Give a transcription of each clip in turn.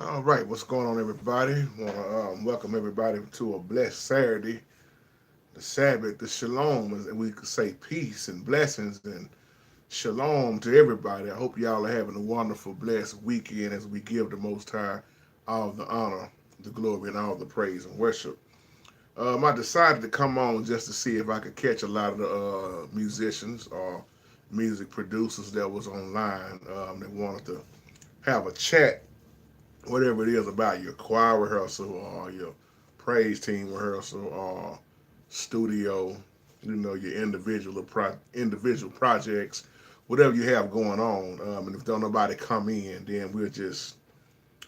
All right, what's going on, everybody? Want to welcome everybody to a blessed Saturday, the Sabbath, the Shalom, as we could say peace and blessings and Shalom to everybody. I hope y'all are having a wonderful, blessed weekend as we give the Most High all the honor, the glory, and all the praise and worship. I decided to come on just to see if I could catch a lot of the musicians or music producers that was online that wanted to have a chat whatever it is about your choir rehearsal or your praise team rehearsal or studio, your individual projects, whatever you have going on. And if don't nobody come in, then we'll just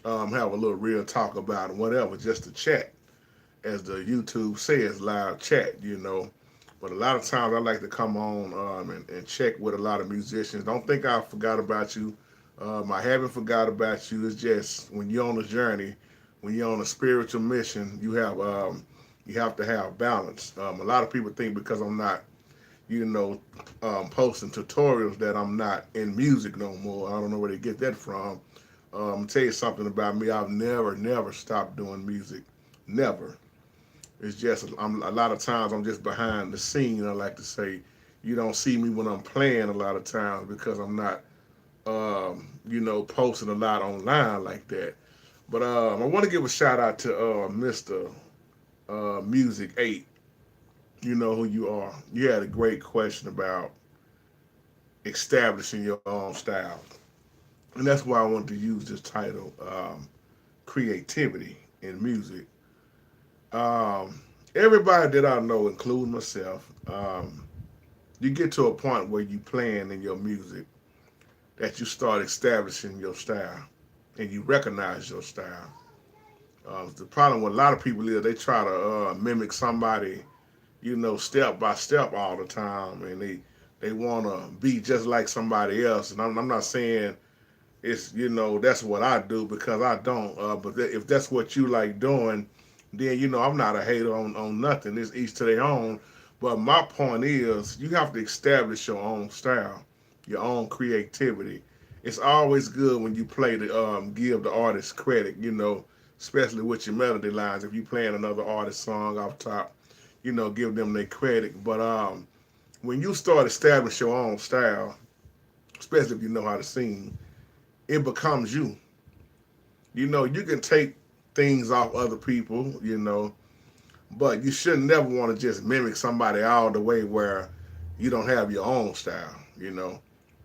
have a little real talk about whatever, just to chat, as the YouTube says, live chat. But a lot of times I like to come on and check with a lot of musicians. Don't think I forgot about you. I haven't forgot about you. It's just when you're on a journey, when you're on a spiritual mission, you have to have balance. A lot of people think because I'm not, you know, posting tutorials that I'm not in music no more. I don't know where they get that from. I'll tell you something about me. I've never stopped doing music. Never. It's just a lot of times I'm just behind the scene. I like to say, you don't see me when I'm playing a lot of times because I'm not, posting a lot online like that. But I want to give a shout out to Mr. Music 8. You know who you are. You had a great question about establishing your own style. And that's why I wanted to use this title, Creativity in Music. Everybody that I know, including myself, you get to a point where you playing in your music that you start establishing your style and you recognize your style. The problem with a lot of people is they try to mimic somebody, step by step all the time, and they want to be just like somebody else. And I'm not saying it's that's what I do because I don't. But if that's what you like doing, then I'm not a hater on nothing. It's each to their own. But my point is, you have to establish your own style, your own creativity. It's always good when you play to give the artist credit. Especially with your melody lines. If you playing another artist song off top, give them their credit. But when you start establishing your own style, especially if you know how to sing, it becomes you. You can take things off other people, but you should never want to just mimic somebody all the way where you don't have your own style.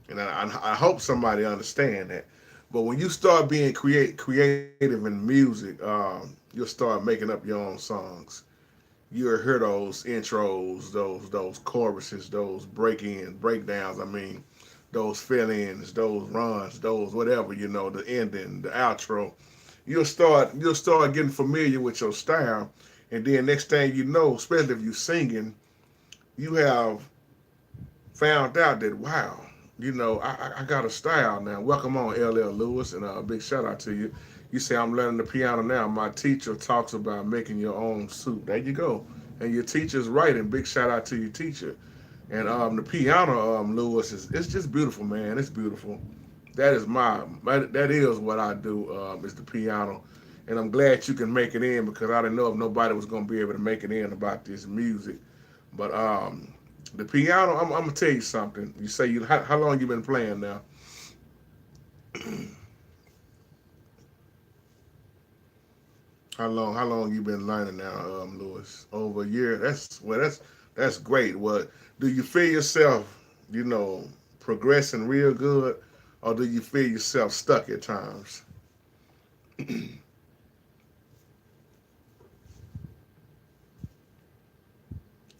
And I hope somebody understand that. But when you start being creative in music, you'll start making up your own songs. You'll hear those intros, those choruses, those breakdowns. I mean, those fill-ins, those runs, those whatever, the ending, the outro. You'll start getting familiar with your style, and then next thing you know, especially if you're singing, you have found out that wow, I got a style now. Welcome on, LL Lewis, and a big shout out to you. You say I'm learning the piano now. My teacher talks about making your own soup. There you go, and your teacher's right. And big shout out to your teacher. And the piano, Lewis, it's just beautiful, man. It's beautiful. That is what I do. Is the piano, and I'm glad you can make it in because I didn't know if nobody was gonna be able to make it in about this music. But the piano, I'm gonna tell you something. You say how long you been playing now? How long you been learning now, Lewis? Over a year. That's great. What do you feel yourself, you know, progressing real good, or do you feel yourself stuck at times?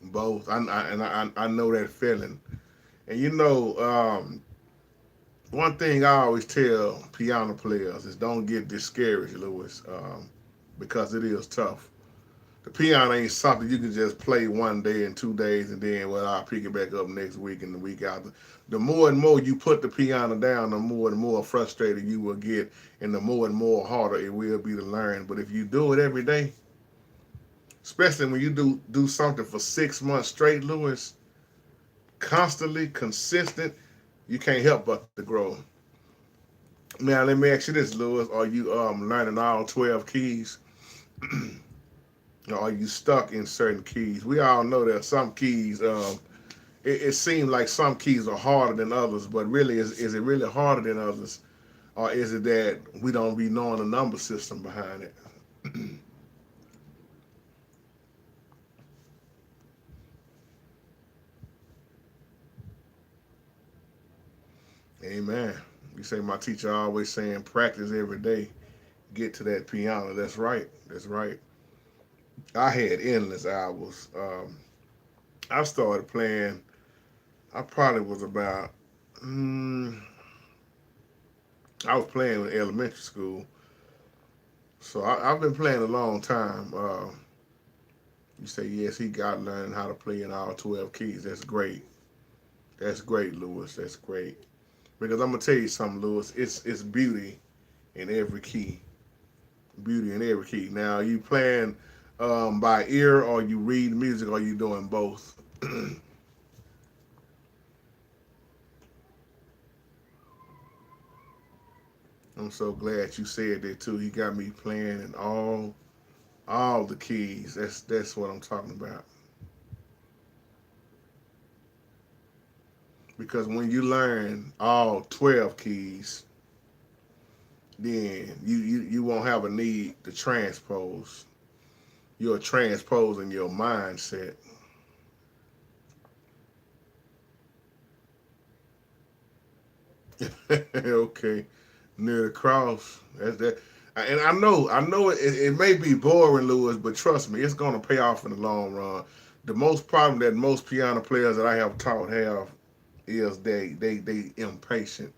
Both. I know that feeling. And one thing I always tell piano players is don't get discouraged, Lewis, because it is tough. The piano ain't something you can just play one day and 2 days and then well I'll pick it back up next week and the week after. The more and more you put the piano down, the more and more frustrated you will get, and the more harder it will be to learn. But if you do it every day, especially when you do something for 6 months straight, Lewis, constantly consistent, you can't help but to grow. Now let me ask you this, Lewis: are you learning all 12 keys, or are you stuck in certain keys? We all know that some keys. It seems like some keys are harder than others, but really, is it really harder than others, or is it that we don't be knowing the number system behind it? Amen. You say my teacher always saying practice every day. Get to that piano. That's right. That's right. I had endless hours. I started playing. I probably was about. Mm, I was playing in elementary school, so I've been playing a long time. You say yes, he got learning how to play in all 12 keys. That's great. That's great, Lewis. That's great. Because I'm gonna tell you something, Lewis. It's beauty in every key. Beauty in every key. Now, you playing by ear, or you read music, or you doing both? I'm so glad you said that too. He got me playing in all the keys. That's what I'm talking about. Because when you learn all 12 keys, then you won't have a need to transpose. You're transposing your mindset. Okay, near the cross. That's that. And I know it may be boring, Lewis, but trust me, it's gonna pay off in the long run. The most problem that most piano players that I have taught have is they impatient,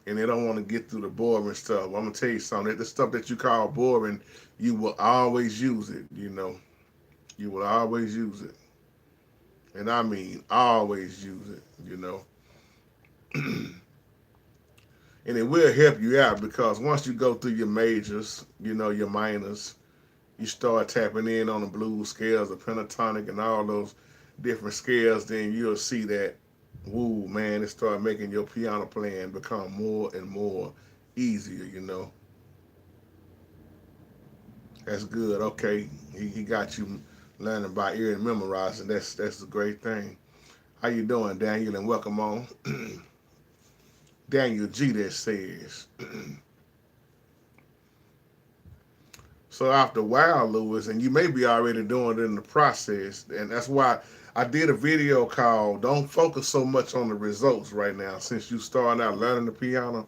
and they don't want to get through the boring stuff. I'm gonna tell you something. The stuff that you call boring, you will always use it. You will always use it, and I mean always use it. And it will help you out because once you go through your majors, your minors, you start tapping in on the blues scales, the pentatonic, and all those different scales. Then you'll see that, woo, man, it start making your piano playing become more and more easier. That's good. Okay, he got you learning by ear and memorizing. That's a great thing. How you doing, Daniel? And welcome on. Daniel G. That says. So after a while, Lewis, and you may be already doing it in the process, and that's why I did a video called "Don't Focus So Much on the Results" right now. Since you starting out learning the piano,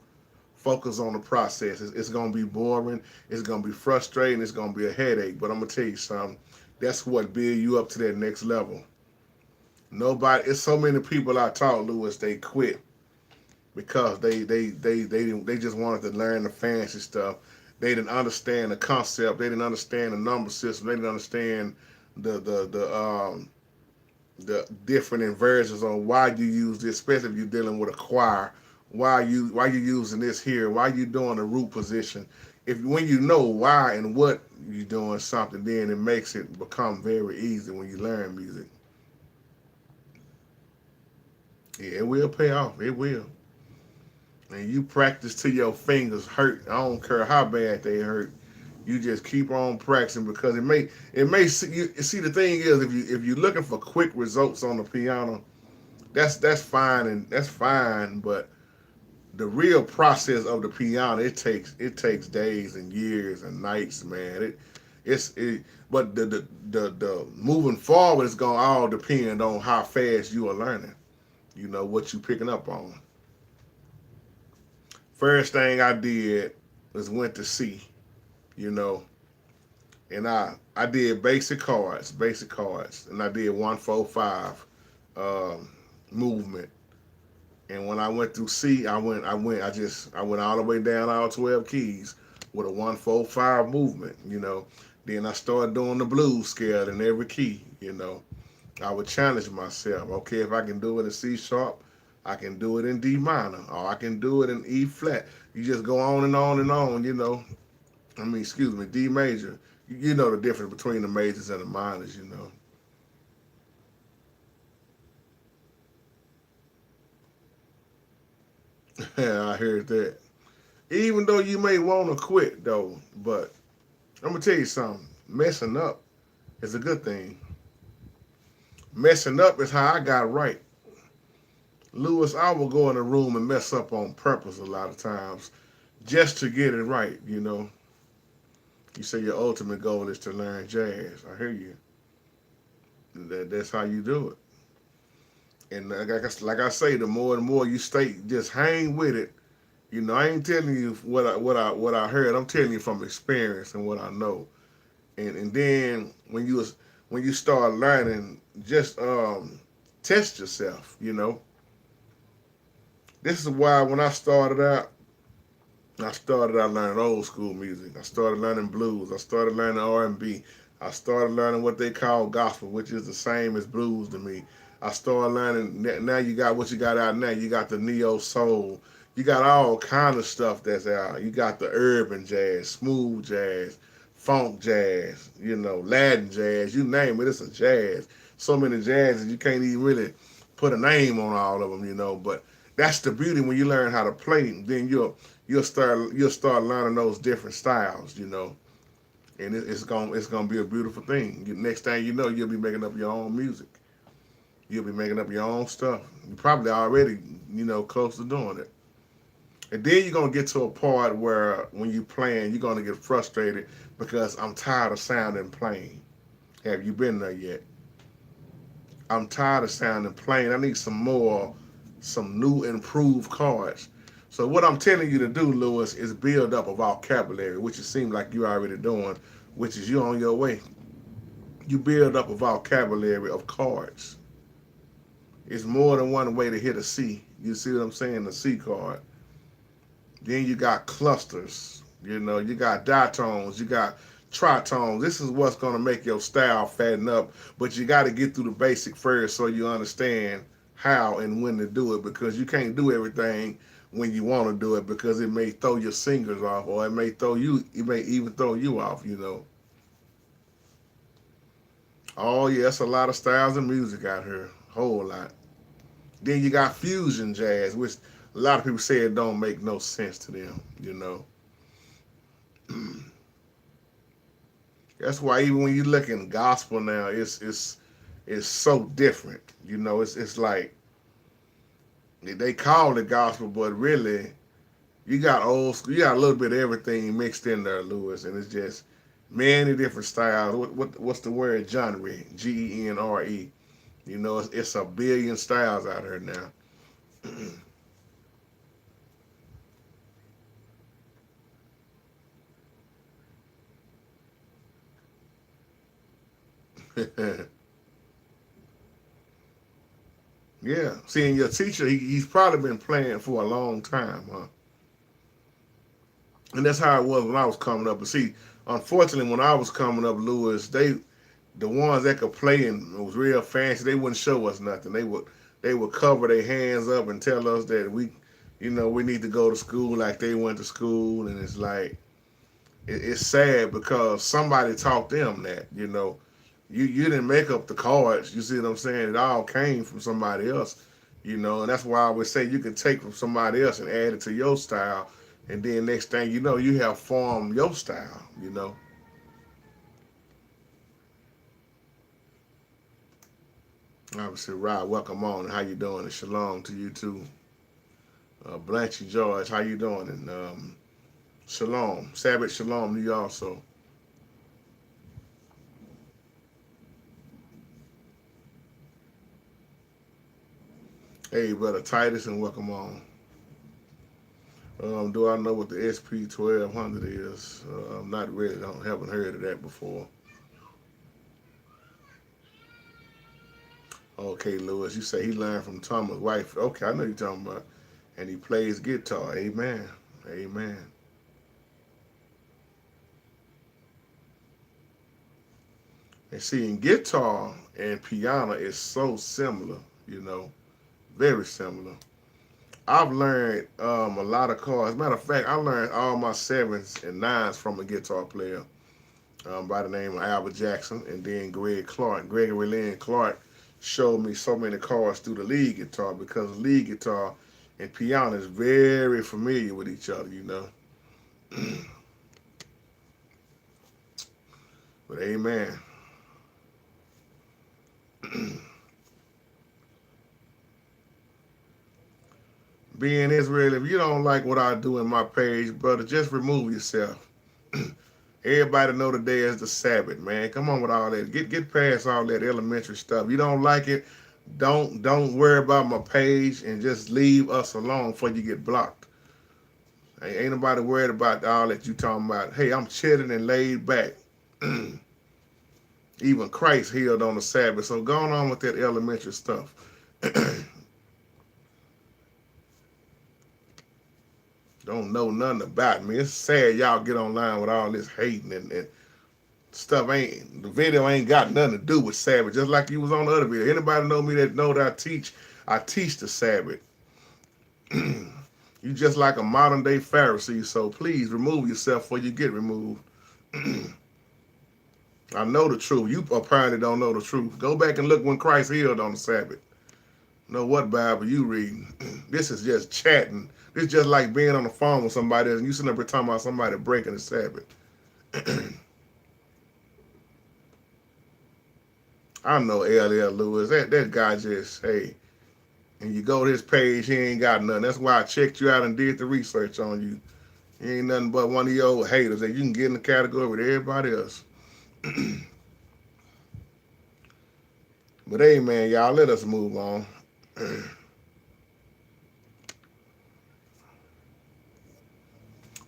focus on the process. It's gonna be boring. It's gonna be frustrating. It's gonna be a headache. But I'm gonna tell you something. That's what build you up to that next level. Nobody. It's so many people I taught, Lewis. They quit because they just wanted to learn the fancy stuff. They didn't understand the concept. They didn't understand the number system. They didn't understand the different inversions on why you use this, especially if you're dealing with a choir. Why you using this here? Why you doing the root position? If when you know why and what you're doing something, then it makes it become very easy when you learn music. Yeah, it will pay off. It will. And you practice till your fingers hurt. I don't care how bad they hurt. You just keep on practicing because it may see the thing is if you're looking for quick results on the piano, that's fine and that's fine, but the real process of the piano, it takes days and years and nights, man. But the moving forward is gonna all depend on how fast you are learning. What you picking up on. First thing I did was went to C, you know, and I did basic cards, and I did 145 um, movement. And when I went through C, I went all the way down all 12 keys with a 145 movement. Then I started doing the blues scale in every key. I would challenge myself. Okay, if I can do it in C sharp, I can do it in D minor, or I can do it in E flat. You just go on and on and on. I mean, excuse me, D major. You know the difference between the majors and the minors. Yeah, I heard that. Even though you may want to quit though, but I'm gonna tell you something. Messing up is a good thing. Messing up is how I got right. Lewis, I will go in a room and mess up on purpose a lot of times just to get it right, you know. You say your ultimate goal is to learn jazz. I hear you. That's how you do it. And like I say, the more and more you stay, just hang with it. You know, I ain't telling you what I heard. I'm telling you from experience and what I know. And then when you start learning, just test yourself. You know, this is why when I started out learning old school music. I started learning blues. I started learning R&B. I started learning what they call gospel, which is the same as blues to me. I started learning. Now you got what you got out now. You got the neo soul. You got all kind of stuff that's out. You got the urban jazz, smooth jazz, funk jazz, you know, Latin jazz. You name it, it's a jazz. So many jazzes you can't even really put a name on all of them, you know. But that's the beauty when you learn how to play. Then you'll start learning those different styles, you know, and it's gonna be a beautiful thing. Next thing you know, you'll be making up your own music. You'll be making up your own stuff. You're probably already, you know, close to doing it. And then you're gonna get to a part where when you playing, you're gonna get frustrated because I'm tired of sounding plain. Have you been there yet? I'm tired of sounding plain. I need some new improved chords. So what I'm telling you to do, Lewis, is build up a vocabulary, which it seems like you're already doing, which is you on your way. You build up a vocabulary of chords. It's more than one way to hit a C. You see what I'm saying? The C chord. Then you got clusters. You know, you got ditones. You got tritones. This is what's going to make your style fatten up. But you got to get through the basic first so you understand how and when to do it, because you can't do everything when you want to do it, because it may throw your singers off, or it may even throw you off, you know. Oh yeah, it's a lot of styles of music out here. Whole lot. Then you got fusion jazz, which a lot of people say it don't make no sense to them, you know. That's why even when you look in gospel now, it's so different. You know, it's like they call it gospel, but really you got old school, you got a little bit of everything mixed in there, Lewis, and it's just many different styles. What's the word? Genre, Genre. You know, it's a billion styles out here now. Yeah, seeing your teacher, he's probably been playing for a long time, huh? And that's how it was when I was coming up. But see, unfortunately, when I was coming up, Lewis, the ones that could play and was real fancy, they wouldn't show us nothing. They would cover their hands up and tell us that we need to go to school like they went to school, and it's like it's sad because somebody taught them that, you know. You didn't make up the cards. You see what I'm saying? It all came from somebody else, you know. And that's why I would say you can take from somebody else and add it to your style, and then next thing you know, you have formed your style, you know. Obviously, Rod, welcome on. How you doing? And shalom to you too. Blanche George, how you doing? And shalom, Sabbath shalom to you also. Hey, brother Titus, and welcome on. Do I know what the SP 1200 is? I'm not really. Haven't heard of that before. Okay, Lewis, you say he learned from Thomas' wife. Okay, I know you're talking about. And he plays guitar. Amen. Amen. And seeing guitar and piano is so similar, you know, very similar. I've learned a lot of chords. As a matter of fact, I learned all my sevens and nines from a guitar player by the name of Albert Jackson, and then Greg Clark. Gregory Lynn Clark showed me so many chords through the lead guitar, because lead guitar and piano is very familiar with each other, you know. But amen. Being Israel, if you don't like what I do in my page, brother, just remove yourself. Everybody know today is the Sabbath, man. Come on with all that. Get past all that elementary stuff. You don't like it, don't worry about my page and just leave us alone before you get blocked. Ain't nobody worried about all that you talking about. Hey, I'm chilling and laid back. Even Christ healed on the Sabbath. So going on with that elementary stuff. Don't know nothing about me. It's sad y'all get online with all this hating and stuff. Ain't the video ain't got nothing to do with Sabbath. Just like you was on the other video. Anybody know me that know that I teach the Sabbath. You just like a modern day Pharisee. So please remove yourself before you get removed. I know the truth. You apparently don't know the truth. Go back and look when Christ healed on the Sabbath. Know what Bible you reading? This is just chatting. This is just like being on the phone with somebody else and you sitting up here talking about somebody breaking the Sabbath. I know L.L. Lewis. That guy just, hey, and you go to his page, he ain't got nothing. That's why I checked you out and did the research on you. He ain't nothing but one of your old haters that you can get in the category with everybody else. But hey, man, y'all, let us move on.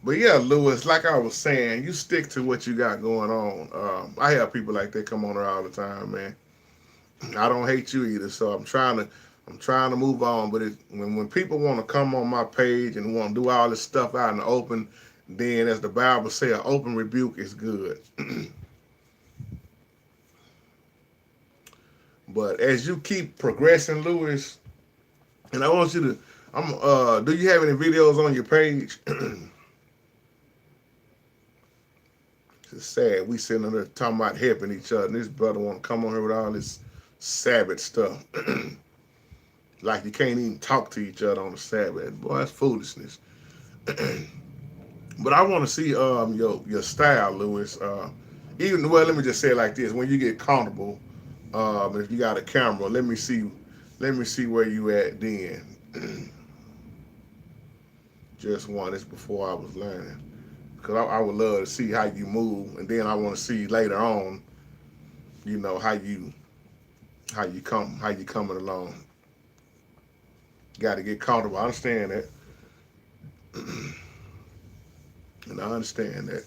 But yeah, Lewis, like I was saying, you stick to what you got going on. I have people like that come on there all the time, man. I don't hate you either, so I'm trying to move on. But when people want to come on my page and want to do all this stuff out in the open, then as the Bible says, an open rebuke is good. But as you keep progressing, Lewis, and I want you to, do you have any videos on your page? It's sad. We sitting there talking about helping each other, and this brother want to come on here with all this Sabbath stuff. Like you can't even talk to each other on the Sabbath. Boy, that's foolishness. But I want to see your style, Lewis. Even well, let me just say it like this: when you get comfortable, if you got a camera, let me see where you at then. Just one. This before I was learning, because I would love to see how you move, and then I want to see later on, how you coming along. Got to get comfortable. I understand that, and I understand that.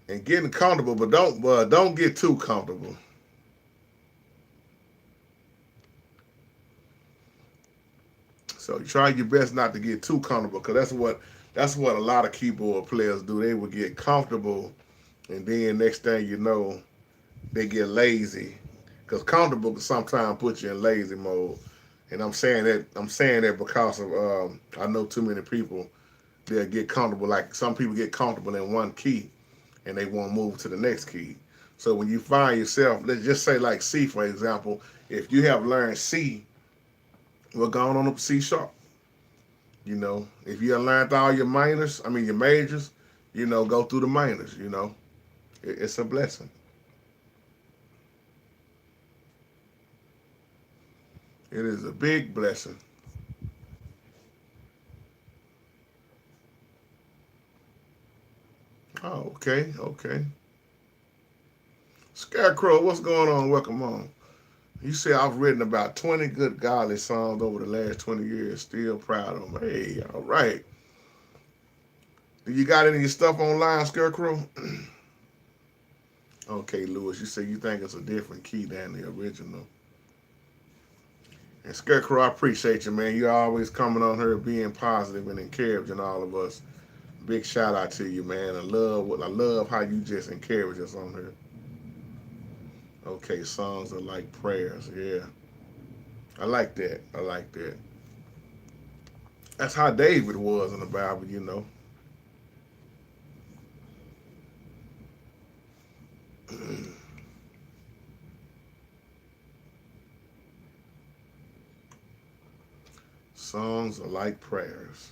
And getting comfortable, but don't get too comfortable. So you try your best not to get too comfortable, because that's what a lot of keyboard players do. They will get comfortable, and then next thing you know, they get lazy, because comfortable can sometimes put you in lazy mode. And I'm saying that because of I know too many people they'll get comfortable. Like some people get comfortable in one key, and they won't move to the next key. So when you find yourself, let's just say like C for example, if you have learned C, we're going on up to C sharp. If you have learned all your minors, I mean your majors, go through the minors. It's a blessing. It is a big blessing. Oh, okay, okay. Scarecrow, what's going on? Welcome on. You say I've written about 20 good godly songs over the last 20 years. Still proud of them. Hey, all right. Do you got any of your stuff online, Scarecrow? Okay, Lewis, you say you think it's a different key than the original. And Scarecrow, I appreciate you, man. You're always coming on here being positive and encouraging all of us. Big shout out to you, man. I love how you just encourage us on here. Okay, songs are like prayers. Yeah, I like that. I like that. That's how David was in the Bible. Songs are like prayers.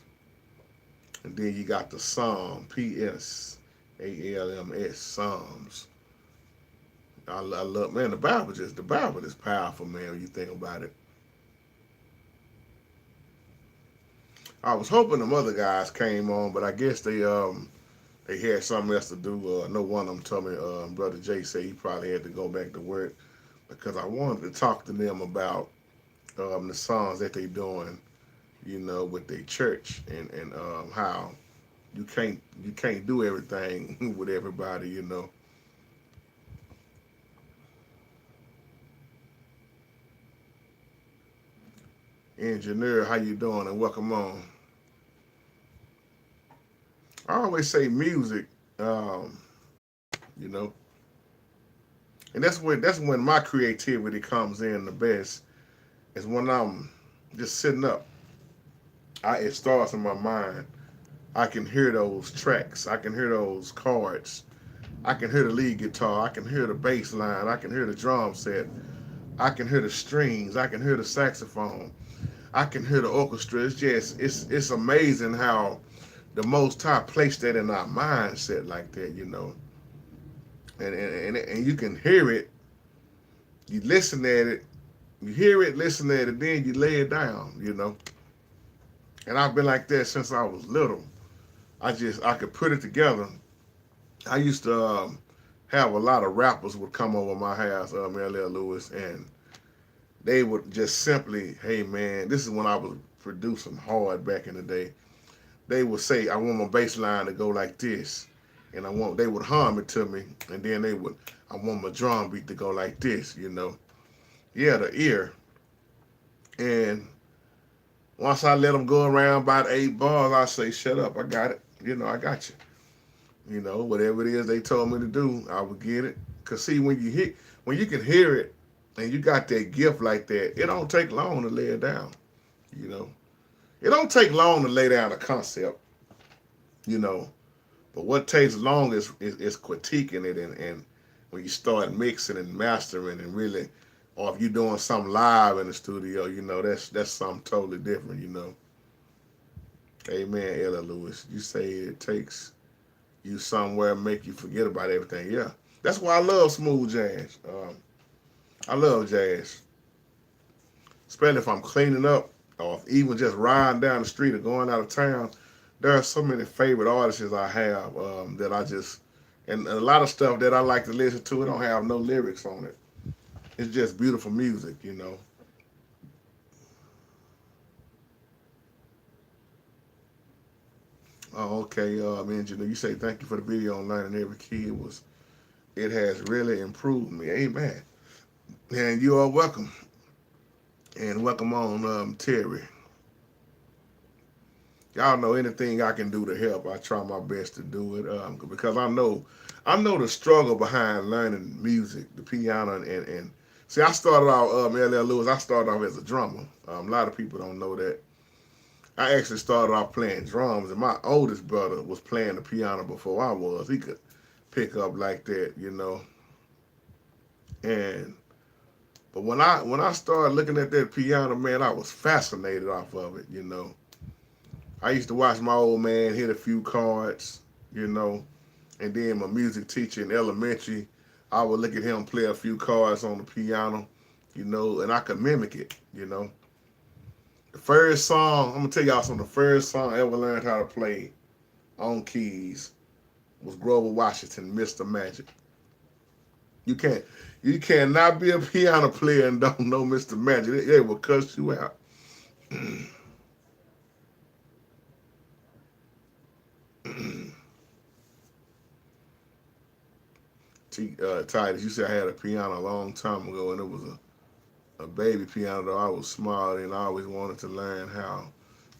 And then you got the Psalm, P-S-A-L-M-S, Psalms. I love, man, the Bible is powerful, man, when you think about it. I was hoping them other guys came on, but I guess they had something else to do. I know one of them told me, Brother Jay said he probably had to go back to work because I wanted to talk to them about the songs that they doing, with their church and how you can't do everything with everybody. Engineer, how you doing? And welcome on. I always say music, um, you know, and that's when my creativity comes in the best. Is when I'm just sitting up. It starts in my mind. I can hear those tracks. I can hear those chords. I can hear the lead guitar. I can hear the bass line. I can hear the drum set. I can hear the strings. I can hear the saxophone. I can hear the orchestra. It's amazing how the Most High placed that in our mindset like that. And you can hear it. You listen at it. You hear it, listen at it, then you lay it down. And I've been like that since I was little. I could put it together. I used to have a lot of rappers would come over my house, LL Lewis, and they would just simply, hey man, this is when I was producing hard back in the day. They would say, I want my bass line to go like this. And they would hum it to me, and then I want my drum beat to go like this. Yeah, the ear. And once I let them go around about 8 bars, I say, shut up, I got it. I got you. Whatever it is they told me to do, I would get it. Cause see, when you can hear it, and you got that gift like that, it don't take long to lay it down. You know, it don't take long to lay down a concept. You know, but what takes long is critiquing it and when you start mixing and mastering and really, or if you're doing something live in the studio, that's something totally different. Amen, Ella Lewis. You say it takes you somewhere make you forget about everything. Yeah, that's why I love smooth jazz. I love jazz, especially if I'm cleaning up or even just riding down the street or going out of town. There are so many favorite artists I have that I just and a lot of stuff that I like to listen to. It don't have no lyrics on it. It's just beautiful music. Oh, okay, engineer. You say thank you for the video on learning every kid was. It has really improved me. Amen. And you are welcome. And welcome on, Terry. Y'all know anything I can do to help, I try my best to do it because I know the struggle behind learning music, the piano, and see, I started off, LL Lewis, I started off as a drummer. A lot of people don't know that. I actually started off playing drums, and my oldest brother was playing the piano before I was. He could pick up like that. And but when I started looking at that piano, man, I was fascinated off of it. I used to watch my old man hit a few chords, you know, and then my music teacher in elementary, I would look at him play a few chords on the piano, and I could mimic it. The first song, I'm gonna tell y'all something. The first song I ever learned how to play on keys was Grover Washington, Mr. Magic. You can't, you cannot be a piano player and don't know Mr. Magic. They will cuss you out. Titus, you said I had a piano a long time ago, and it was a baby piano. Though I was smart and I always wanted to learn how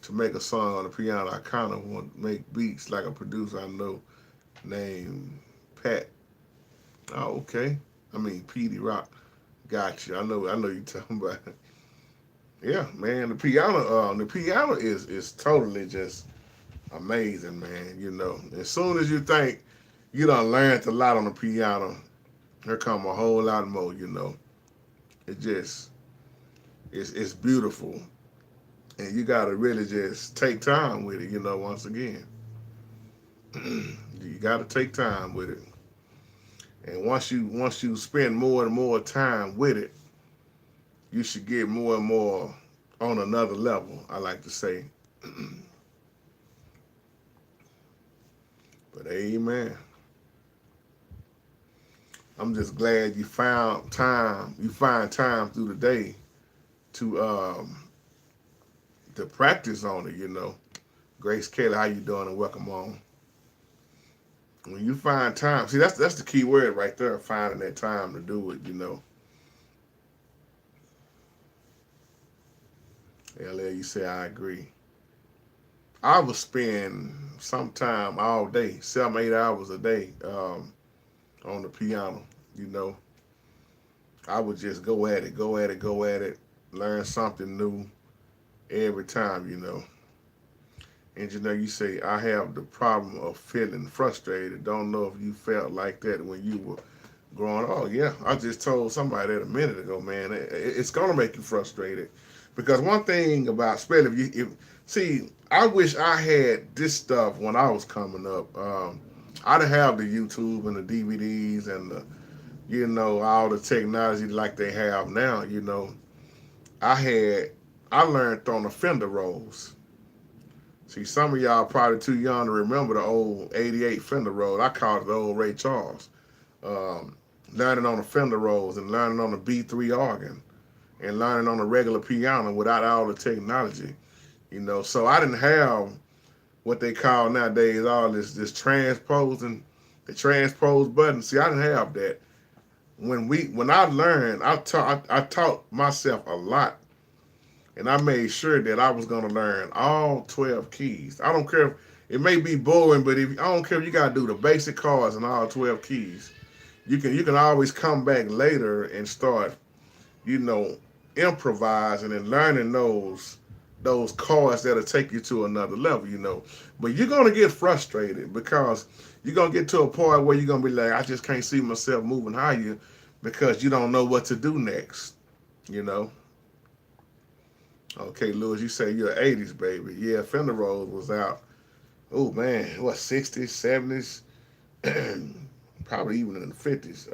to make a song on the piano. I kind of want to make beats like a producer I know named Pat. Oh, okay. I mean, Petey Rock. Gotcha. I know you talking about it. Yeah, man. The piano is totally just amazing, man. As soon as you think you done learned a lot on the piano, here come a whole lot more. It just it's beautiful. And you got to really just take time with it, once again. You got to take time with it. And once you spend more and more time with it, you should get more and more on another level, I like to say. But amen. I'm just glad you found time. You find time through the day to practice on it. Grace Kelly, how you doing? And welcome on. When you find time, see that's the key word right there. Finding that time to do it. LL, you say I agree. I would spend some time all day, 7, 8 hours a day, on the piano. You know, I would just go at it, go at it, go at it, learn something new every time. And you say, I have the problem of feeling frustrated. Don't know if you felt like that when you were growing up. Oh, yeah. I just told somebody that a minute ago, man. It's going to make you frustrated. Because one thing about, especially see, I wish I had this stuff when I was coming up. I didn't have the YouTube and the DVDs and all the technology like they have now. I learned on the Fender Rhodes. See, some of y'all probably too young to remember the old '88 Fender Rhodes. I called it the old Ray Charles. Um, Learning on the Fender Rhodes and learning on the B3 organ and learning on a regular piano without all the technology. So I didn't have what they call nowadays all this transposing, the transpose button. See, I didn't have that. When I learned, I taught myself a lot, and I made sure that I was gonna learn all 12 keys. I don't care if it may be boring, but I don't care if you gotta do the basic chords and all 12 keys. You can always come back later and start, you know, improvising and learning those chords that'll take you to another level. But you're gonna get frustrated because you're gonna get to a point where you're gonna be like, I just can't see myself moving higher because you don't know what to do next. You know. Okay, Lewis, you say you're an '80s baby. Yeah, Fender Rhodes was out. Oh man, what '60s, '70s, probably even in the '50s.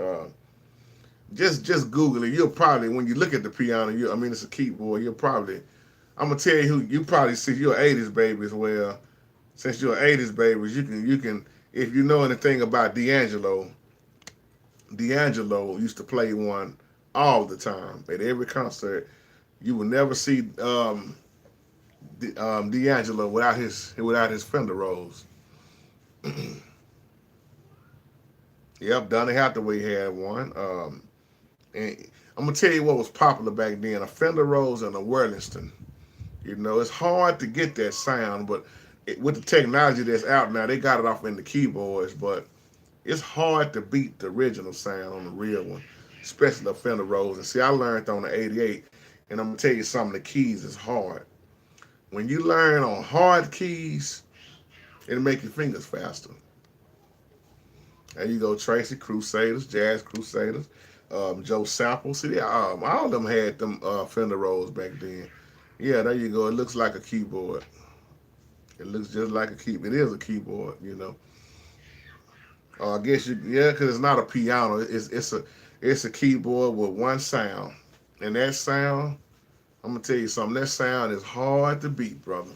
Just Google it. You'll probably, when you look at the piano, it's a keyboard. I'm gonna tell you who you probably see. You're an '80s baby as well. Since you're an '80s baby, you can if you know anything about D'Angelo. D'Angelo used to play one all the time at every concert. You will never see D'Angelo without his Fender Rhodes. Yep, Donny Hathaway had one. And I'm gonna tell you what was popular back then: a Fender Rhodes and a Worleston. It's hard to get that sound, but with the technology that's out now, they got it off in the keyboards. But it's hard to beat the original sound on the real one, especially the Fender Rhodes. And see, I learned on the '88, and I'm gonna tell you something: the keys is hard. When you learn on hard keys, it'll make your fingers faster. There you go, Tracy Crusaders, Jazz Crusaders, Joe Sample. See, all of them had them Fender Rhodes back then. Yeah, there you go. It looks like a keyboard. It looks just like a keyboard. It is a keyboard. I guess yeah, because it's not a piano. It's a keyboard with one sound, and that sound, I'm gonna tell you something. That sound is hard to beat, brother.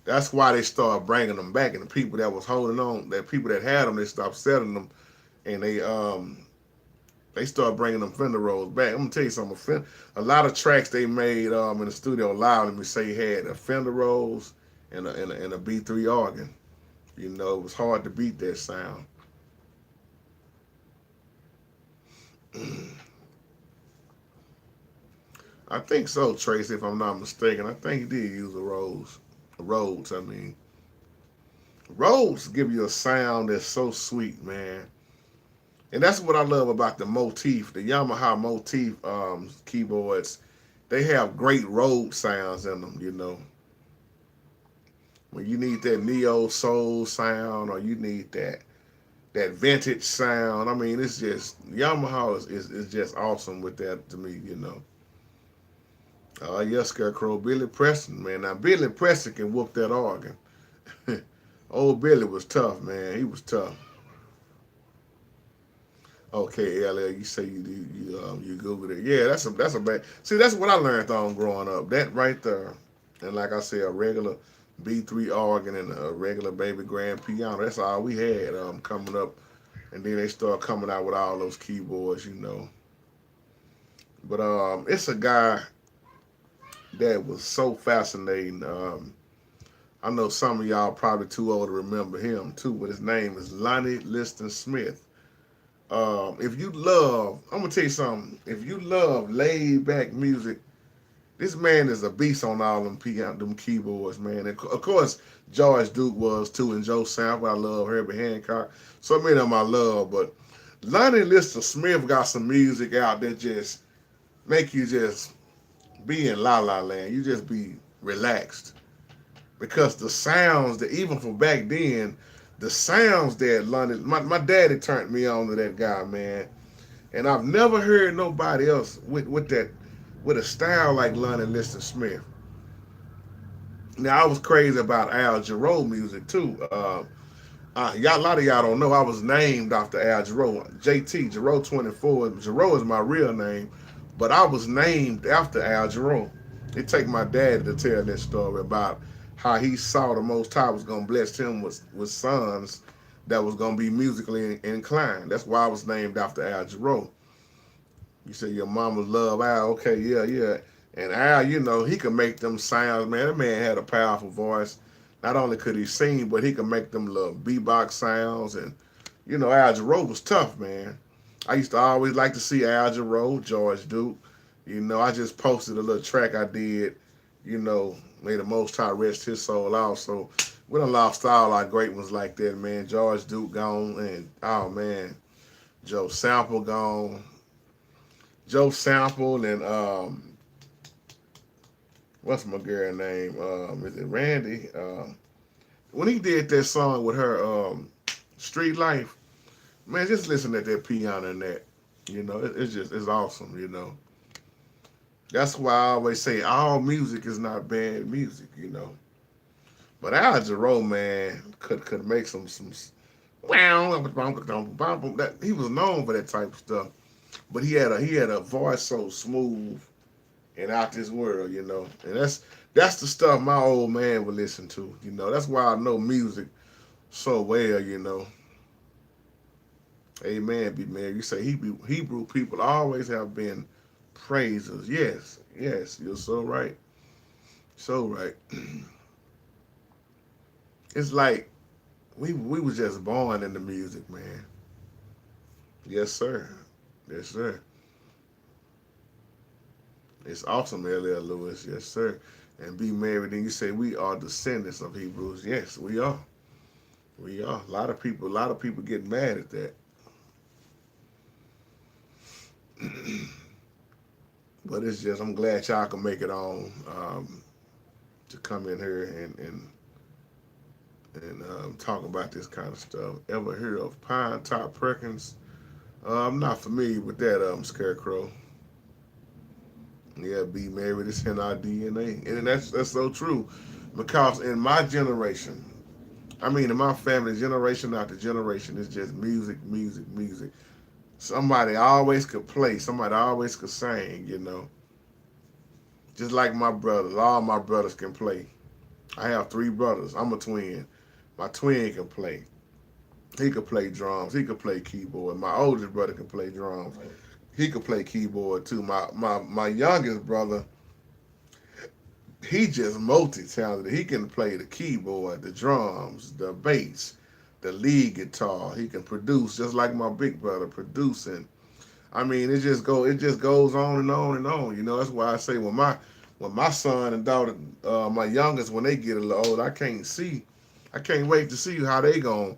That's why they started bringing them back, and the people that was holding on, that people that had them, they stopped selling them, and they started bringing them Fender Rhodes back. I'm gonna tell you something. A lot of tracks they made in the studio live, let me say, had a Fender Rhodes and a B3 organ. It was hard to beat that sound. I think so, Tracy, if I'm not mistaken. I think he did use a Rhodes. Rhodes, I mean. Rhodes give you a sound that's so sweet, man. And that's what I love about the Motif, the Yamaha Motif keyboards. They have great Rhodes sounds in them. When you need that neo soul sound or you need that vintage sound, I mean, it's just Yamaha is just awesome with that to me. Oh, yes, Scarecrow. Billy Preston, man. Now, Billy Preston can whoop that organ. Old Billy was tough, man. He was tough. Okay, LL, you say you Googled it. Yeah, that's a bad. See, that's what I learned on growing up. That right there, and like I said, a regular B3 organ and a regular baby grand piano. That's all we had coming up, and then they start coming out with all those keyboards, you know. But it's a guy that was so fascinating. I know some of y'all probably too old to remember him too, but his name is Lonnie Liston Smith. If you love, I'm gonna tell you something. If you love laid back music, this man is a beast on all them piano, them keyboards, man. And of course, George Duke was too, and Joe Sample. I love Herbie Hancock. So many of them I love, but Lonnie Liston Smith got some music out that just make you just be in la la land. You just be relaxed because the sounds that even from back then, the sounds that London, my daddy turned me on to that guy, man. And I've never heard nobody else with that with a style like London Liston Smith. Now I was crazy about Al Jarreau music too. A lot of y'all don't know I was named after Al Jarreau. JT Jarreau 24. Jarreau is my real name, but I was named after Al Jarreau. It take my dad to tell that story about how he saw the Most High was gonna bless him with sons that was gonna be musically inclined. That's why I was named after Al Jarreau. You say your mama love Al, okay, yeah, yeah. And Al, you know, he could make them sounds, man. That man had a powerful voice. Not only could he sing, but he could make them little beatbox sounds. And, you know, Al Jarreau was tough, man. I used to always like to see Al Jarreau, George Duke. You know, I just posted a little track I did, you know, may the Most High rest his soul also. We done lost all our great ones like that, man. George Duke gone, and, oh, man, Joe Sample gone. Joe Sample and what's my girl name? Is it Randy? When he did that song with her, Street Life, man, just listen to that piano and that. You know, it's awesome. You know, that's why I always say all music is not bad music. You know, but Al Jarreau, man, could make some wow. That he was known for that type of stuff, but he had a voice so smooth and out this world, you know. And that's the stuff my old man would listen to, you know. That's why I know music so well, you know. Amen, be man. You say Hebrew people always have been praisers. Yes, yes, you're so right. So right. It's like we was just born in the music, man. Yes, sir. Yes, sir. It's awesome, L.L. Lewis. Yes, sir. And be married. And you say we are descendants of Hebrews. Yes, we are. We are. A lot of people get mad at that. But it's just I'm glad y'all can make it on to come in here and talk about this kind of stuff. Ever heard of Pine Top Perkins? I'm not familiar with that Scarecrow. Yeah, be married is in our DNA, and that's so true, because in my generation, I mean in my family, generation after generation, it's just music, music, music. Somebody always could play. Somebody always could sing. You know, just like my brothers. All my brothers can play. I have three brothers. I'm a twin. My twin can play. He could play drums. He could play keyboard. My oldest brother can play drums. He could play keyboard too. My youngest brother, he just multi-talented. He can play the keyboard, the drums, the bass, the lead guitar. He can produce just like my big brother producing. I mean, it just goes on and on and on. You know, that's why I say when my son and daughter, my youngest, when they get a little old, I can't wait to see how they gonna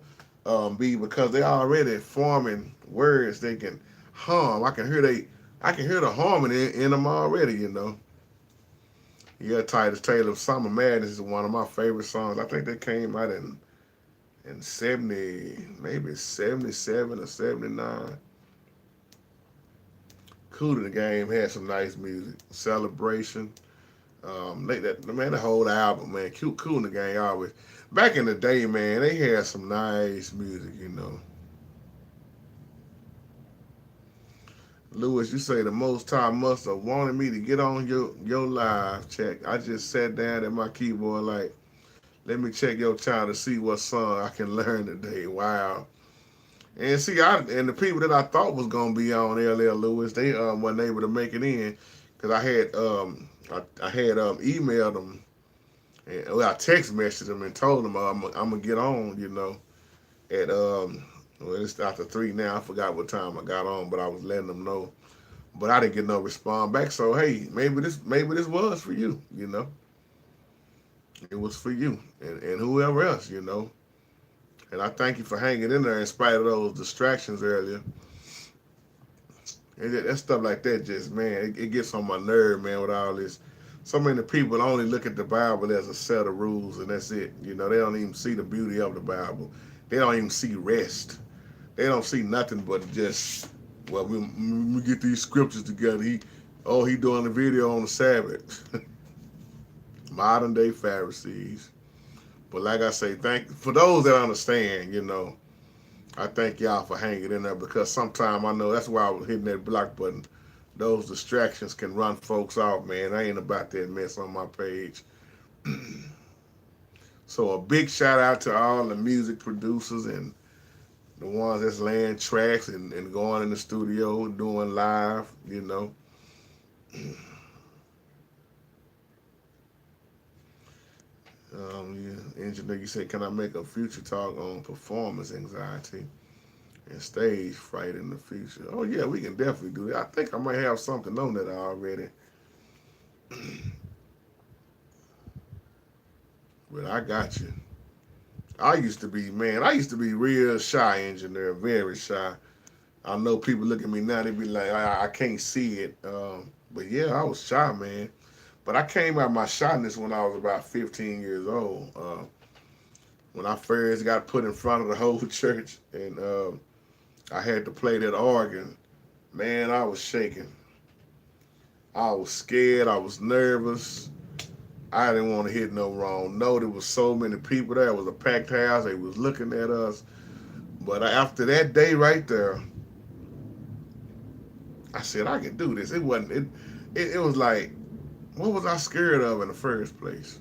be, because they already forming words they can hum. I can hear the harmony in them already. You know. Yeah, Titus Taylor, "Summer Madness" is one of my favorite songs. I think that came out in maybe 77 or 79. Cool to the Game had some nice music. Celebration. The whole album, man, Kool and the Gang always. Back in the day, man, they had some nice music, you know. Lewis, you say the Most High must have wanted me to get on your live check. I just sat down at my keyboard like, let me check your channel to see what song I can learn today. Wow. And see, and the people that I thought was gonna be on LL Lewis, they wasn't able to make it in because I had emailed them, and well, I text messaged them and told them I'm gonna get on, you know, at well, it's after 3 now. I forgot what time I got on, but I was letting them know. But I didn't get no response back. So hey, maybe this was for you, you know. It was for you and whoever else, you know. And I thank you for hanging in there in spite of those distractions earlier. And that stuff like that just, man, it gets on my nerve, man, with all this. So many people only look at the Bible as a set of rules and that's it. You know, they don't even see the beauty of the Bible. They don't even see rest. They don't see nothing but just, well, we get these scriptures together. He doing a video on the Sabbath. Modern day Pharisees. But like I say, for those that understand, you know, I thank y'all for hanging in there because sometimes I know that's why I was hitting that block button. Those distractions can run folks off, man. I ain't about that mess on my page. So a big shout out to all the music producers and the ones that's laying tracks and going in the studio and doing live, you know. Yeah, engineer, you say, can I make a future talk on performance anxiety and stage fright in the future? Oh yeah, we can definitely do that. I think I might have something on that already. But I got you. I used to be real shy, engineer, very shy. I know people look at me now, they be like, I can't see it. But yeah, I was shy, man. But I came out of my shyness when I was about 15 years old. When I first got put in front of the whole church and I had to play that organ, man, I was shaking. I was scared. I was nervous. I didn't want to hit no wrong note. There was so many people there. It was a packed house. They was looking at us. But after that day right there, I said I could do this. It wasn't. It was like, what was I scared of in the first place?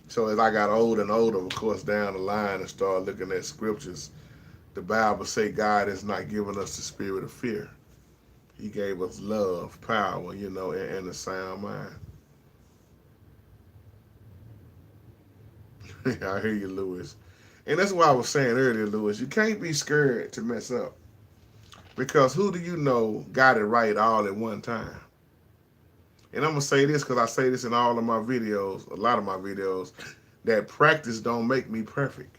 So as I got older and older, of course, down the line and started looking at scriptures, the Bible say God has not given us the spirit of fear. He gave us love, power, you know, and a sound mind. I hear you, Lewis. And that's why I was saying earlier, Lewis, you can't be scared to mess up. Because who do you know got it right all at one time? And I'm going to say this because I say this in all of my videos, a lot of my videos, that practice don't make me perfect.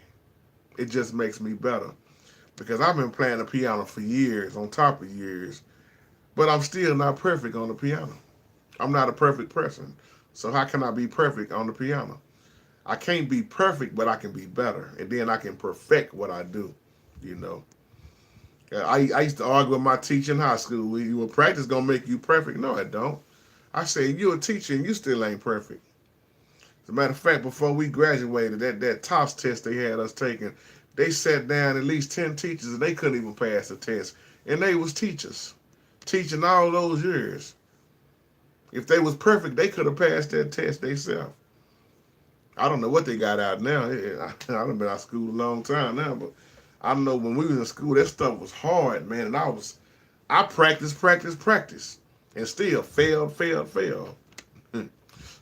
It just makes me better. Because I've been playing the piano for years, on top of years, but I'm still not perfect on the piano. I'm not a perfect person. So how can I be perfect on the piano? I can't be perfect, but I can be better. And then I can perfect what I do, you know. I used to argue with my teacher in high school. Well, practice going to make you perfect. No, it don't. I said, you're a teacher and you still ain't perfect. As a matter of fact, before we graduated, that TOS test they had us taking, they sat down at least 10 teachers and they couldn't even pass the test. And they was teachers, teaching all those years. If they was perfect, they could have passed that test themselves. I don't know what they got out now. I've been out of school a long time now, but I know when we was in school, that stuff was hard, man. And I practiced, and still failed.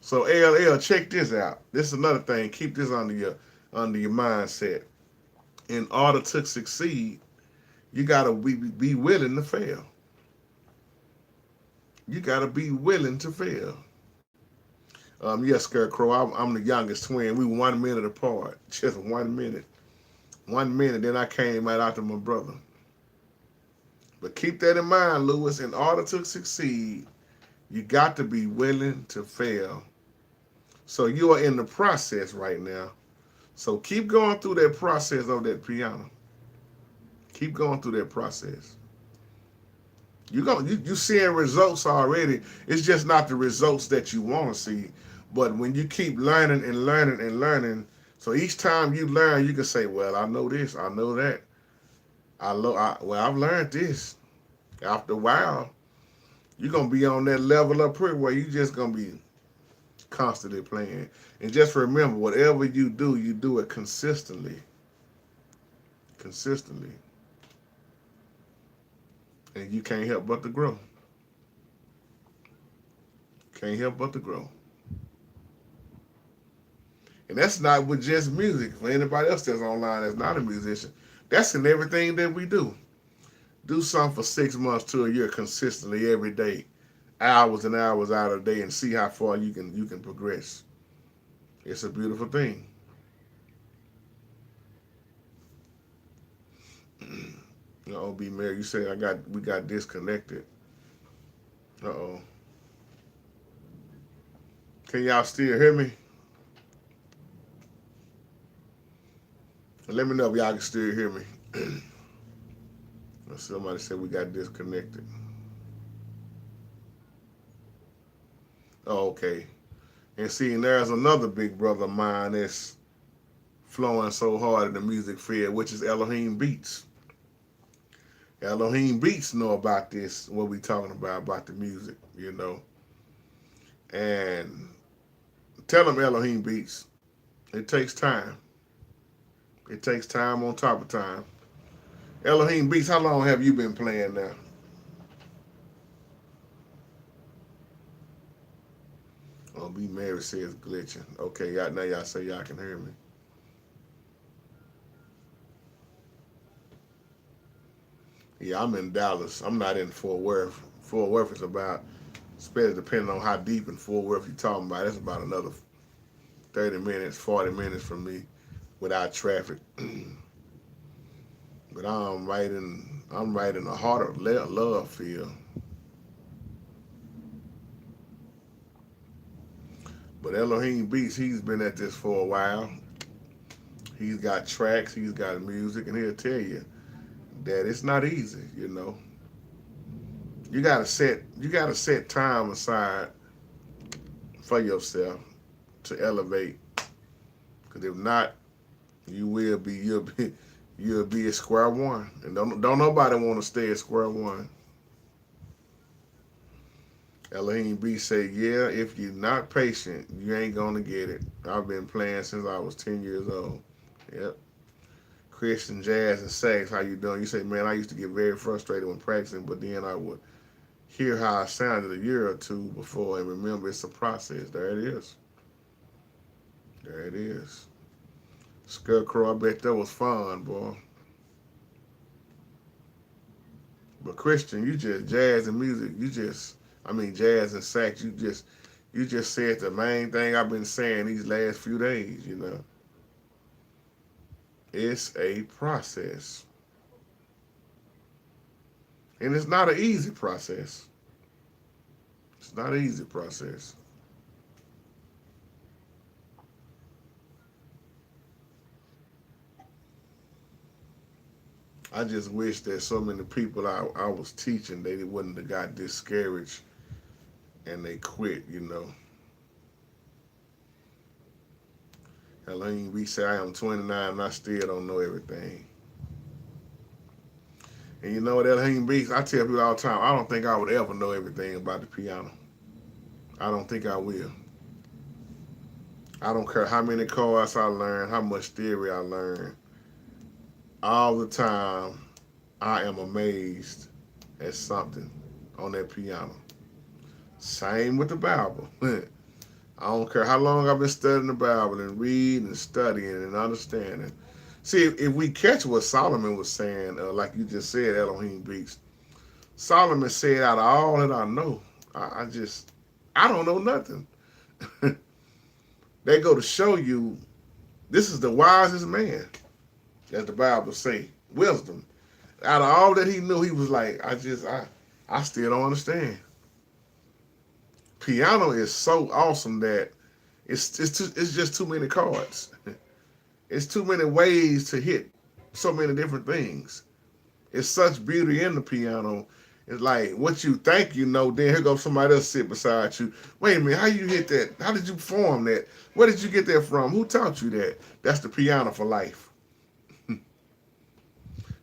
So LL, check this out. This is another thing. Keep this under your mindset. In order to succeed, you gotta be willing to fail. You gotta be willing to fail. Yes, Scarecrow, I'm the youngest twin. We 1 minute apart. Just 1 minute. 1 minute, then I came right after my brother. But keep that in mind, Lewis. In order to succeed, you got to be willing to fail. So you are in the process right now. So keep going through that process of that piano. Keep going through that process. You seeing results already. It's just not the results that you want to see. But when you keep learning and learning and learning, so each time you learn, you can say, "Well, I know this, I know that, well, I've learned this." After a while, you're gonna be on that level up here where you just gonna be constantly playing. And just remember, whatever you do it consistently, consistently, and you can't help but to grow. Can't help but to grow. And that's not with just music. For anybody else that's online that's not a musician, that's in everything that we do. Do something for 6 months to a year consistently every day, hours and hours out of the day, and see how far you can progress. It's a beautiful thing. Oh, B Mary, you said we got disconnected. Uh-oh. Can y'all still hear me? Let me know if y'all can still hear me. Somebody said we got disconnected. Oh, okay. And see, and there's another big brother of mine that's flowing so hard in the music field, which is Elohim Beats. Elohim Beats know about this, what we talking about the music, And tell them Elohim Beats, it takes time. It takes time on top of time. Elohim Beats, how long have you been playing now? Oh, B Mary says glitching. Okay, now y'all say y'all can hear me. Yeah, I'm in Dallas. I'm not in Fort Worth. Fort Worth is about, especially depending on how deep in Fort Worth you're talking about, it's about another 30 minutes, 40 minutes from me without traffic. But I'm right in the heart of love field. But Elohim Beats, he's been at this for a while. He's got tracks, he's got music, and he'll tell you that it's not easy. You gotta set time aside for yourself to elevate. Cause if not, you'll be at square one. And don't nobody want to stay at square one. Elohim B say, yeah, if you're not patient, you ain't gonna get it. I've been playing since I was 10 years old. Yep. Christian jazz and sax, how you doing? You say, man, I used to get very frustrated when practicing, but then I would hear how I sounded a year or two before and remember it's a process. There it is. There it is. Scarecrow, I bet that was fun, boy. But Christian, you just jazz and music, jazz and sax, you just said the main thing I've been saying these last few days. It's a process. And it's not an easy process. It's not an easy process. I just wish that so many people I was teaching, they wouldn't have got discouraged and they quit. Helene, we say I am 29 and I still don't know everything. And you know what, Helene Beats, I tell people all the time, I don't think I would ever know everything about the piano. I don't think I will. I don't care how many chords I learn, how much theory I learn. All the time, I am amazed at something on that piano. Same with the Bible. I don't care how long I've been studying the Bible and reading and studying and understanding. See, if we catch what Solomon was saying, like you just said, Elohim Beats, Solomon said, out of all that I know, I don't know nothing. They go to show you this is the wisest man, as the Bible say, wisdom. Out of all that he knew, he was like, I still don't understand. Piano is so awesome that it's just too many chords. It's too many ways to hit so many different things. It's such beauty in the piano, It's like what you think you know, then here goes somebody else sit beside you. Wait a minute, how you hit that? How did you form that? Where did you get that from? Who taught you that? That's the piano for life.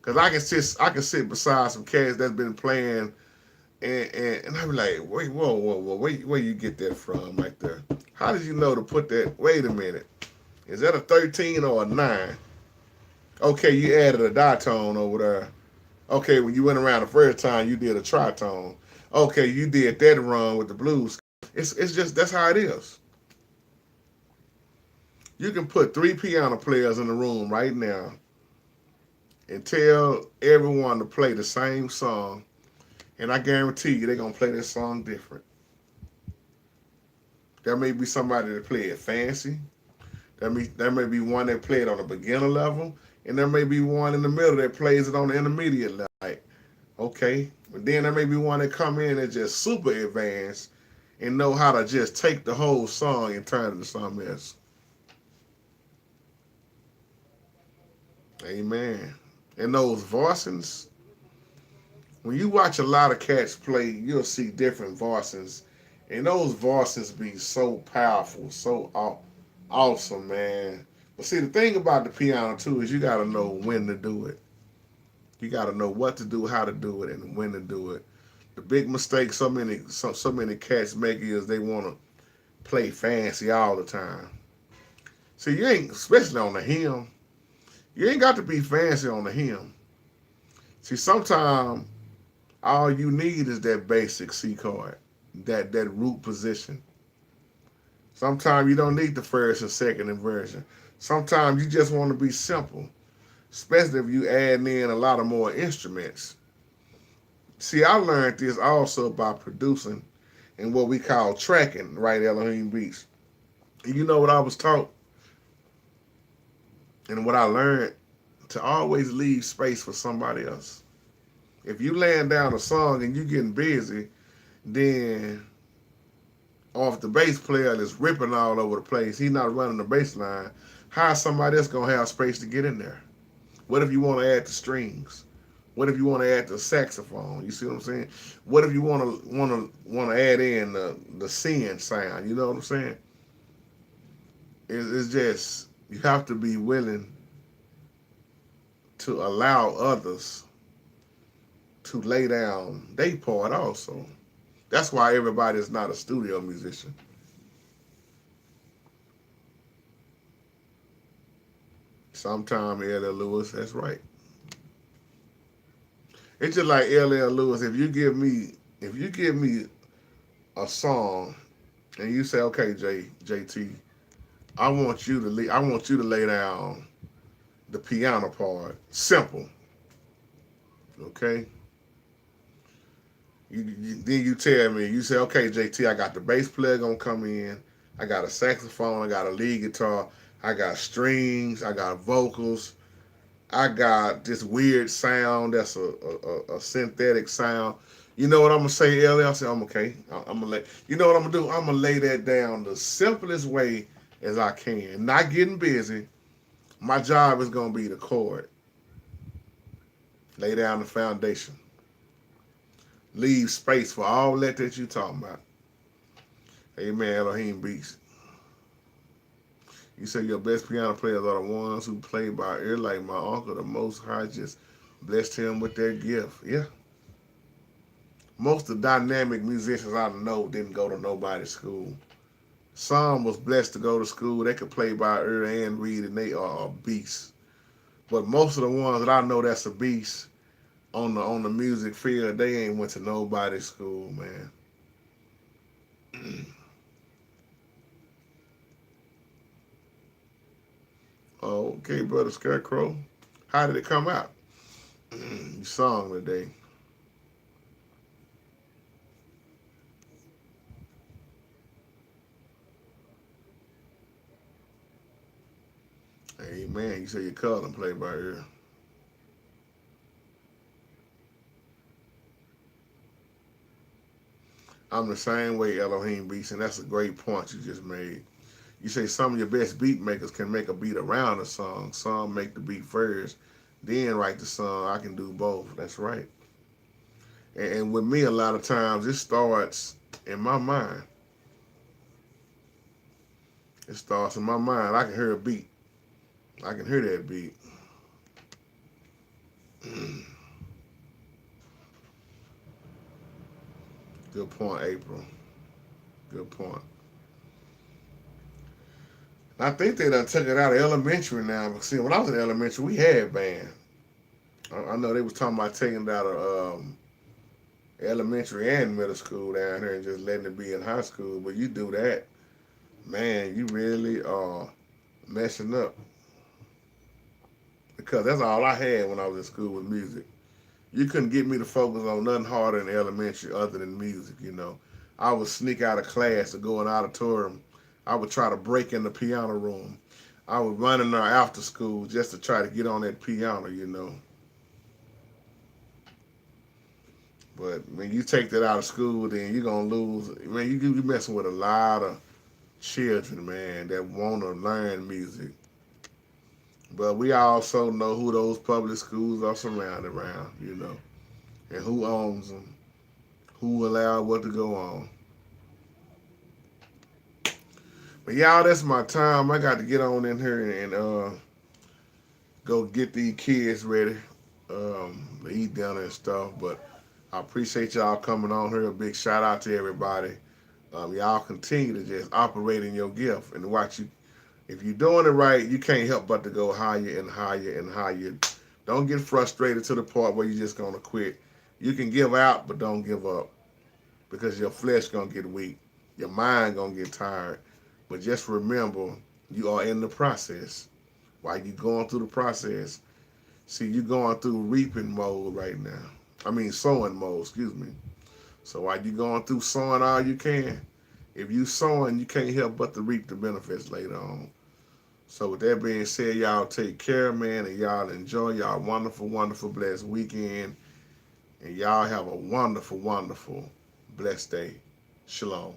Cause I can sit beside some cats that's been playing, and I be like, wait, whoa, where you get that from, right there? How did you know to put that? Wait a minute, is that a 13 or a 9? Okay, you added a ditone over there. Okay, when you went around the first time, you did a tritone. Okay, you did that run with the blues. It's just that's how it is. You can put 3 piano players in the room right now and tell everyone to play the same song, and I guarantee you they're gonna play this song different. There may be somebody that play it fancy. There may be one that play it on a beginner level, and there may be one in the middle that plays it on the intermediate level. Like, okay, but then there may be one that come in and just super advanced and know how to just take the whole song and turn it into something else. Amen. And those voicings, when you watch a lot of cats play, you'll see different voicings, and those voicings be so powerful, so awesome, man. But see, the thing about the piano too is you got to know when to do it. You got to know what to do, how to do it, and when to do it. The big mistake so many cats make is they want to play fancy all the time. See, you ain't, especially on the hymn, you ain't got to be fancy on the hymn. See, sometimes all you need is that basic C chord, that root position. Sometimes you don't need the first and second inversion. Sometimes you just want to be simple, especially if you add in a lot of more instruments. See, I learned this also by producing and what we call tracking, right, Elohim Beats. You know what I was taught and what I learned, to always leave space for somebody else. If you laying down a song and you getting busy, then off the bass player is ripping all over the place, he not running the bass line, how is somebody else gonna have space to get in there? What if you want to add the strings? What if you want to add the saxophone? You see what I'm saying? What if you want to add in the singing sound? You know what I'm saying? It's just you have to be willing to allow others to lay down their part also. That's why everybody is not a studio musician. Sometimes L.L. Lewis, that's right. It's just like L.L. Lewis. If you give me a song and you say, okay, JT, I want you to lay down the piano part. Simple. Okay? Then you tell me, you say, okay, JT, I got the bass player gonna come in, I got a saxophone, I got a lead guitar, I got strings, I got vocals, I got this weird sound that's a synthetic sound. You know what I'm gonna say, Ellie? I say, I'm okay. I'm gonna lay. You know what I'm gonna do? I'm gonna lay that down the simplest way as I can. Not getting busy. My job is gonna be the chord. Lay down the foundation. Leave space for all that you talking about. Amen, Elohim Beast. You say your best piano players are the ones who play by ear, like my uncle, the Most High just blessed him with their gift. Yeah. Most of the dynamic musicians I know didn't go to nobody's school. Some was blessed to go to school. They could play by ear and read, and they are a beast. But most of the ones that I know that's a beast on the music field, they ain't went to nobody's school, man. Okay, brother Scarecrow. How did it come out? You sung today. Amen. You say you called and play by ear. I'm the same way, Elohim Beast, and that's a great point you just made. You say some of your best beat makers can make a beat around a song. Some make the beat first, then write the song. I can do both. That's right. And with me, a lot of times it starts in my mind. It starts in my mind. I can hear a beat. I can hear that beat. Good point, April. Good point. I think they done took it out of elementary now. But see, when I was in elementary, we had band. I know they was talking about taking it out of elementary and middle school down here and just letting it be in high school. But you do that, man, you really are messing up. Because that's all I had when I was in school with music. You couldn't get me to focus on nothing harder in elementary other than music. I would sneak out of class to go in the auditorium. I would try to break in the piano room. I would run in there after school just to try to get on that piano. But when you take that out of school, then you're going to lose. Man, you messing with a lot of children, man, that want to learn music. But we also know who those public schools are surrounded around, and who owns them, who allowed what to go on. But y'all, that's my time. I got to get on in here and go get these kids ready to eat dinner and stuff. But I appreciate y'all coming on here. A big shout out to everybody. Y'all continue to just operate in your gift and watch you. If you're doing it right, you can't help but to go higher and higher and higher. Don't get frustrated to the point where you're just going to quit. You can give out, but don't give up because your flesh going to get weak. Your mind going to get tired. But just remember, you are in the process. While you're going through the process, see, you're going through reaping mode right now. I mean, sowing mode, excuse me. So while you're going through sowing all you can, if you sowing, you can't help but to reap the benefits later on. So with that being said, y'all take care, man, and y'all enjoy y'all wonderful, wonderful, blessed weekend. And y'all have a wonderful, wonderful, blessed day. Shalom.